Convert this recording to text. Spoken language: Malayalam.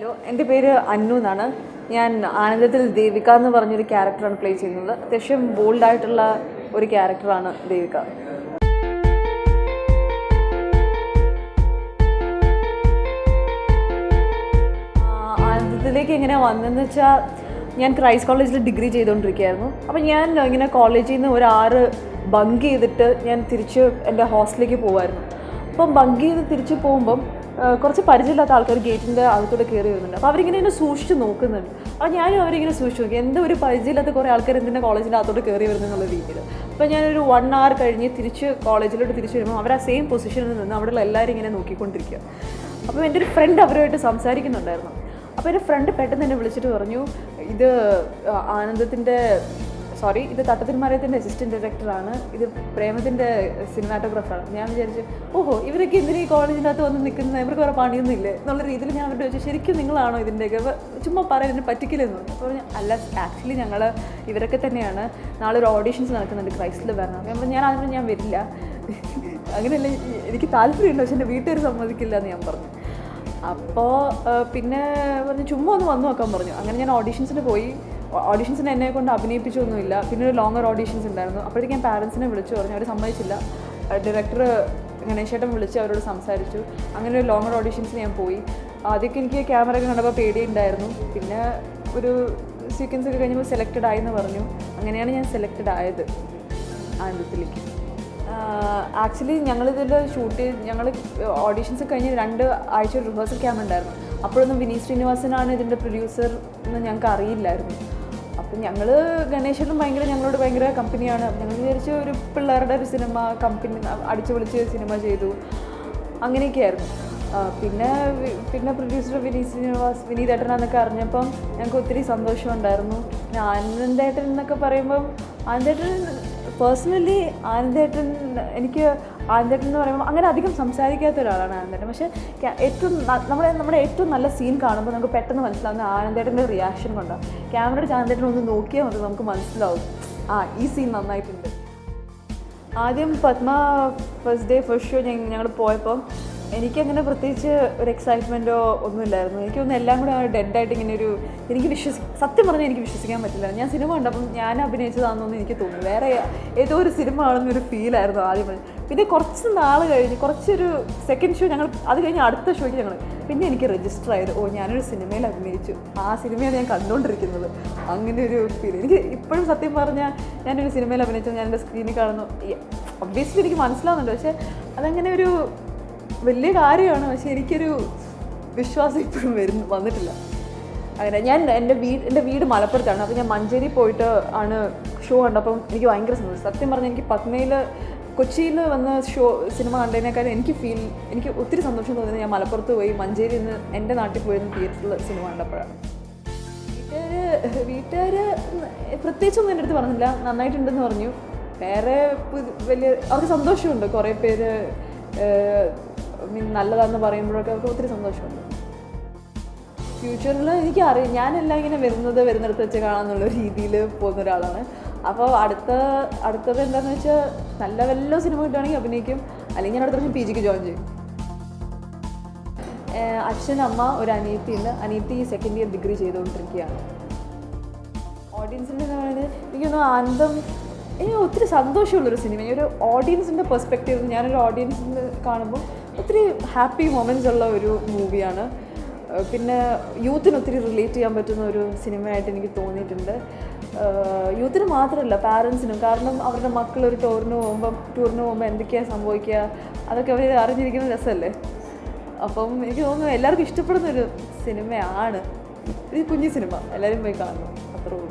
ഹലോ, എൻ്റെ പേര് അന്നു എന്നാണ്. ഞാൻ ആനന്ദത്തിൽ ദേവിക എന്ന് പറഞ്ഞൊരു ക്യാരക്ടറാണ് പ്ലേ ചെയ്യുന്നത്. അത്യാവശ്യം ബോൾഡായിട്ടുള്ള ഒരു ക്യാരക്ടറാണ് ദേവിക. ആനന്ദത്തിലേക്ക് എങ്ങനെ വന്നതെന്ന് വെച്ചാൽ, ഞാൻ ക്രൈസ്റ്റ് കോളേജിൽ ഡിഗ്രി ചെയ്തുകൊണ്ടിരിക്കുകയായിരുന്നു. അപ്പം ഞാൻ ഇങ്ങനെ കോളേജിൽ നിന്ന് ഒരു 6 ബങ്ക് ചെയ്തിട്ട് ഞാൻ തിരിച്ച് എൻ്റെ ഹോസ്റ്റലിലേക്ക് പോകുമായിരുന്നു. അപ്പം ബങ്ക് ചെയ്ത് തിരിച്ച് പോകുമ്പം കുറച്ച് പരിചയമില്ലാത്ത ആൾക്കാർ ഗേറ്റിൻ്റെ അകത്തോടെ കയറി വരുന്നുണ്ട്. അപ്പോൾ അവരിങ്ങനെ എന്നെ സൂക്ഷിച്ച് നോക്കുന്നുണ്ട്. അപ്പോൾ ഞാനും അവരിങ്ങനെ സൂക്ഷിച്ച് നോക്കി, എന്താ ഒരു പരിചയമില്ലാത്ത കുറേ ആൾക്കാർ എന്തിൻ്റെ കോളേജിൻ്റെ അകത്തോട്ട് കയറി വരുന്നു എന്നുള്ള രീതിയിൽ. അപ്പോൾ ഞാനൊരു 1 hour കഴിഞ്ഞ് കോളേജിലോട്ട് തിരിച്ച് വരുമ്പോൾ അവർ ആ സെയിം പൊസിഷനിൽ നിന്ന് അവിടെയുള്ള എല്ലാവരും ഇങ്ങനെ നോക്കിക്കൊണ്ടിരിക്കുക. അപ്പോൾ എൻ്റെ ഒരു ഫ്രണ്ട് അവരുമായിട്ട് സംസാരിക്കുന്നുണ്ടായിരുന്നു. അപ്പോൾ എൻ്റെ ഫ്രണ്ട് പെട്ടെന്ന് എന്നെ വിളിച്ചിട്ട് പറഞ്ഞു, ഇത് ഇത് തട്ടത്തിന്മാരത്തിൻ്റെ അസിസ്റ്റൻറ്റ് ഡയറക്ടറാണ്, ഇത് പ്രേമത്തിൻ്റെ സിനിമാറ്റോഗ്രാഫറാണ്. ഞാൻ വിചാരിച്ചു, ഓഹോ, ഇവരൊക്കെ എന്തിനാ ഈ കോളേജിൻ്റെ അകത്ത് വന്ന് നിൽക്കുന്നത്, ഇവർക്ക് വേറെ പണിയൊന്നുമില്ലേ എന്നുള്ള രീതിയിൽ ഞാൻ അവരുടെ ചോദിച്ചു, ശരിക്കും നിങ്ങളാണോ ഇതിൻ്റെയൊക്കെ ചുമ്മാ പറയാൻ ഇതിന് പറ്റിക്കില്ലെന്ന് പറഞ്ഞു. അപ്പോൾ അല്ല, ആക്ച്വലി ഞങ്ങൾ ഇവരൊക്കെ തന്നെയാണ്. നാളെ ഒരു ഓഡീഷൻസ് നടക്കുന്നുണ്ട്, ക്രൈസ്റ്റിൽ വരണം. അപ്പോൾ ഞാൻ വരില്ല, അങ്ങനെയല്ല, എനിക്ക് താല്പര്യമുണ്ട്, പക്ഷെ എൻ്റെ വീട്ടുകാർ സമ്മതിക്കില്ല എന്ന് ഞാൻ പറഞ്ഞു. അപ്പോൾ പിന്നെ പറഞ്ഞു ചുമ്മാ ഒന്ന് വന്നു നോക്കാൻ പറഞ്ഞു. അങ്ങനെ ഞാൻ ഓഡീഷൻസിന് പോയി. ഓഡീഷൻസിന് എന്നെ കൊണ്ട് അഭിനയിപ്പിച്ചൊന്നുമില്ല. പിന്നെ ഒരു ലോങ്ങർ ഓഡീഷൻസ് ഉണ്ടായിരുന്നു. അപ്പോഴേക്കും ഞാൻ പാരൻസിനെ വിളിച്ചു പറഞ്ഞു, അവർ സമ്മതിച്ചില്ല. ഡയറക്ടർ ഗണേശേട്ടൻ വിളിച്ച് അവരോട് സംസാരിച്ചു. അങ്ങനെ ഒരു ലോങ്ങർ ഓഡീഷൻസിന് ഞാൻ പോയി. ആദ്യമൊക്കെ എനിക്ക് ക്യാമറ ഒക്കെ കണ്ടപ്പോൾ പേടിയുണ്ടായിരുന്നു. പിന്നെ ഒരു സീക്വൻസ് ഒക്കെ കഴിഞ്ഞപ്പോൾ സെലക്റ്റഡ് ആയെന്ന് പറഞ്ഞു. അങ്ങനെയാണ് ഞാൻ സെലക്റ്റഡ് ആയത് ആനന്ദത്തിലേക്ക്. ആക്ച്വലി ഞങ്ങൾ ഓഡീഷൻസ് കഴിഞ്ഞ് 2 ആഴ്ച റിഹേഴ്സൽ ക്യാമ്പ് ഉണ്ടായിരുന്നു. അപ്പോഴൊന്നും വിനീത് ശ്രീനിവാസനാണ് ഇതിൻ്റെ പ്രൊഡ്യൂസർ എന്ന് ഞങ്ങൾക്ക് അറിയില്ലായിരുന്നു. അപ്പം ഗണേശനും ഞങ്ങളോട് ഭയങ്കര കമ്പനിയാണ്. ഞങ്ങൾ വിചാരിച്ചു ഒരു പിള്ളേരുടെ ഒരു സിനിമ കമ്പനി അടിച്ചു പൊളിച്ച് സിനിമ ചെയ്തു, അങ്ങനെയൊക്കെയായിരുന്നു. പിന്നെ പ്രൊഡ്യൂസർ വിനീതേട്ടനാന്നൊക്കെ അറിഞ്ഞപ്പം ഞങ്ങൾക്ക് ഒത്തിരി സന്തോഷമുണ്ടായിരുന്നു. പിന്നെ ആനന്ദേട്ടൻ എന്നൊക്കെ പറയുമ്പം പേഴ്സണലി ആനന്ദേട്ടൻ എന്ന് പറയുമ്പോൾ അങ്ങനെ അധികം സംസാരിക്കാത്ത ഒരാളാണ് ആനന്ദേട്ടൻ. പക്ഷേ നമ്മുടെ ഏറ്റവും നല്ല സീൻ കാണുമ്പോൾ നമുക്ക് പെട്ടെന്ന് മനസ്സിലാവുന്ന ആനന്ദേട്ടൻ്റെ റിയാക്ഷൻ കൊണ്ടാണ്. ക്യാമറയുടെ ആനന്ദേട്ടൻ ഒന്ന് നോക്കിയാൽ മതി, നമുക്ക് മനസ്സിലാവും ഈ സീൻ നന്നായിട്ടുണ്ട്. ആദ്യം പത്മ ഫസ്റ്റ് ഷോ ഞങ്ങൾ പോയപ്പം എനിക്കങ്ങനെ പ്രത്യേകിച്ച് ഒരു എക്സൈറ്റ്മെൻറ്റോ ഒന്നുമില്ലായിരുന്നു. എനിക്കൊന്നും എല്ലാം കൂടെ ഡെഡായിട്ട് സത്യം പറഞ്ഞാൽ എനിക്ക് വിശ്വസിക്കാൻ പറ്റില്ല. ഞാൻ സിനിമ കണ്ടപ്പം ഞാൻ അഭിനയിച്ചതാണെന്നൊന്നും എനിക്ക് തോന്നുന്നു. വേറെ ഏതോ ഒരു സിനിമ ആണെന്നൊരു ഫീലായിരുന്നു ആദ്യം. പിന്നെ കുറച്ച് നാൾ കഴിഞ്ഞ് കുറച്ചൊരു സെക്കൻഡ് ഷോ അത് കഴിഞ്ഞ് അടുത്ത ഷോയ്ക്ക് പിന്നെ എനിക്ക് രജിസ്റ്റർ ആയത്, ഞാനൊരു സിനിമയിൽ അഭിനയിച്ചു, ആ സിനിമയാണ് ഞാൻ കണ്ടുകൊണ്ടിരിക്കുന്നത്. അങ്ങനെ ഒരു ഫീൽ എനിക്ക് ഇപ്പോഴും സത്യം പറഞ്ഞാൽ ഞാനൊരു സിനിമയിൽ അഭിനയിച്ചു, ഞാൻ എൻ്റെ സ്ക്രീനിൽ കാണുന്നു. ഒബ്വിയസ്ലി എനിക്ക് മനസ്സിലാവുന്നുണ്ട്, പക്ഷേ അതങ്ങനെ ഒരു വലിയ കാര്യമാണ്. പക്ഷേ എനിക്കൊരു വിശ്വാസം ഇപ്പോഴും വന്നിട്ടില്ല. അങ്ങനെ എൻ്റെ വീട് മലപ്പുറത്താണ്. അപ്പോൾ ഞാൻ മഞ്ചേരി പോയിട്ട് ആണ് ഷോ കണ്ടപ്പം എനിക്ക് ഭയങ്കര സന്തോഷം. സത്യം പറഞ്ഞാൽ എനിക്ക് കൊച്ചിയിൽ വന്ന സിനിമ കണ്ടതിനേക്കാളും എനിക്ക് ഒത്തിരി സന്തോഷം തോന്നിയത് ഞാൻ മലപ്പുറത്ത് പോയി മഞ്ചേരിയിൽ നിന്ന് എൻ്റെ നാട്ടിൽ പോയിരുന്ന തിയേറ്ററിൽ സിനിമ കണ്ടപ്പോഴാണ്. വീട്ടുകാർ പ്രത്യേകിച്ചൊന്നും എൻ്റെ അടുത്ത് പറഞ്ഞില്ല, നന്നായിട്ടുണ്ടെന്ന് പറഞ്ഞു. വേറെ അവർക്ക് സന്തോഷമുണ്ട്. കുറേ പേര് നല്ലതാണെന്ന് പറയുമ്പോഴൊക്കെ അവർക്ക് ഒത്തിരി സന്തോഷമുണ്ട്. ഫ്യൂച്ചറിൽ എനിക്കറിയാം, ഞാനെല്ലാം ഇങ്ങനെ വരുന്നിടത്ത് വെച്ച് കാണാമെന്നുള്ള രീതിയിൽ പോകുന്ന ഒരാളാണ്. അപ്പോൾ അടുത്തത് എന്താണെന്ന് വെച്ചാൽ നല്ല വല്ല സിനിമ കിട്ടുകയാണെങ്കിൽ അഭിനയിക്കും, അല്ലെങ്കിൽ ഞാൻ അടുത്ത വർഷം PGക്ക് ജോയിൻ ചെയ്യും. അച്ഛൻ, അമ്മ, ഒരു അനിയത്തിയുണ്ട്. അനിയത്തി 2nd year ഡിഗ്രി ചെയ്തുകൊണ്ടിരിക്കുകയാണ്. ഓഡിയൻസിൻ്റെ എനിക്കൊന്ന് ആനന്ദം എനിക്ക് ഒത്തിരി സന്തോഷമുള്ളൊരു സിനിമ. ഒരു ഓഡിയൻസിൻ്റെ പെർസ്പെക്റ്റീവ് ഞാനൊരു ഓഡിയൻസിന് കാണുമ്പോൾ ഒത്തിരി ഹാപ്പി മൊമെൻറ്റ്സ് ഉള്ള ഒരു മൂവിയാണ്. പിന്നെ യൂത്തിന് ഒത്തിരി റിലേറ്റ് ചെയ്യാൻ പറ്റുന്ന ഒരു സിനിമയായിട്ട് എനിക്ക് തോന്നിയിട്ടുണ്ട്. യൂത്തിന് മാത്രമല്ല, പാരൻസിനും. കാരണം അവരുടെ മക്കൾ ഒരു ടൂറിന് പോകുമ്പോൾ എന്തൊക്കെയാണ് സംഭവിക്കുക അതൊക്കെ അവർ അറിഞ്ഞിരിക്കുന്ന രസമല്ലേ. അപ്പം എനിക്ക് തോന്നുന്നു എല്ലാവർക്കും ഇഷ്ടപ്പെടുന്നൊരു സിനിമയാണ്. ഇത് കുഞ്ഞു സിനിമ, എല്ലാവരും പോയി കാണണം, അത്രേ ഉള്ളൂ.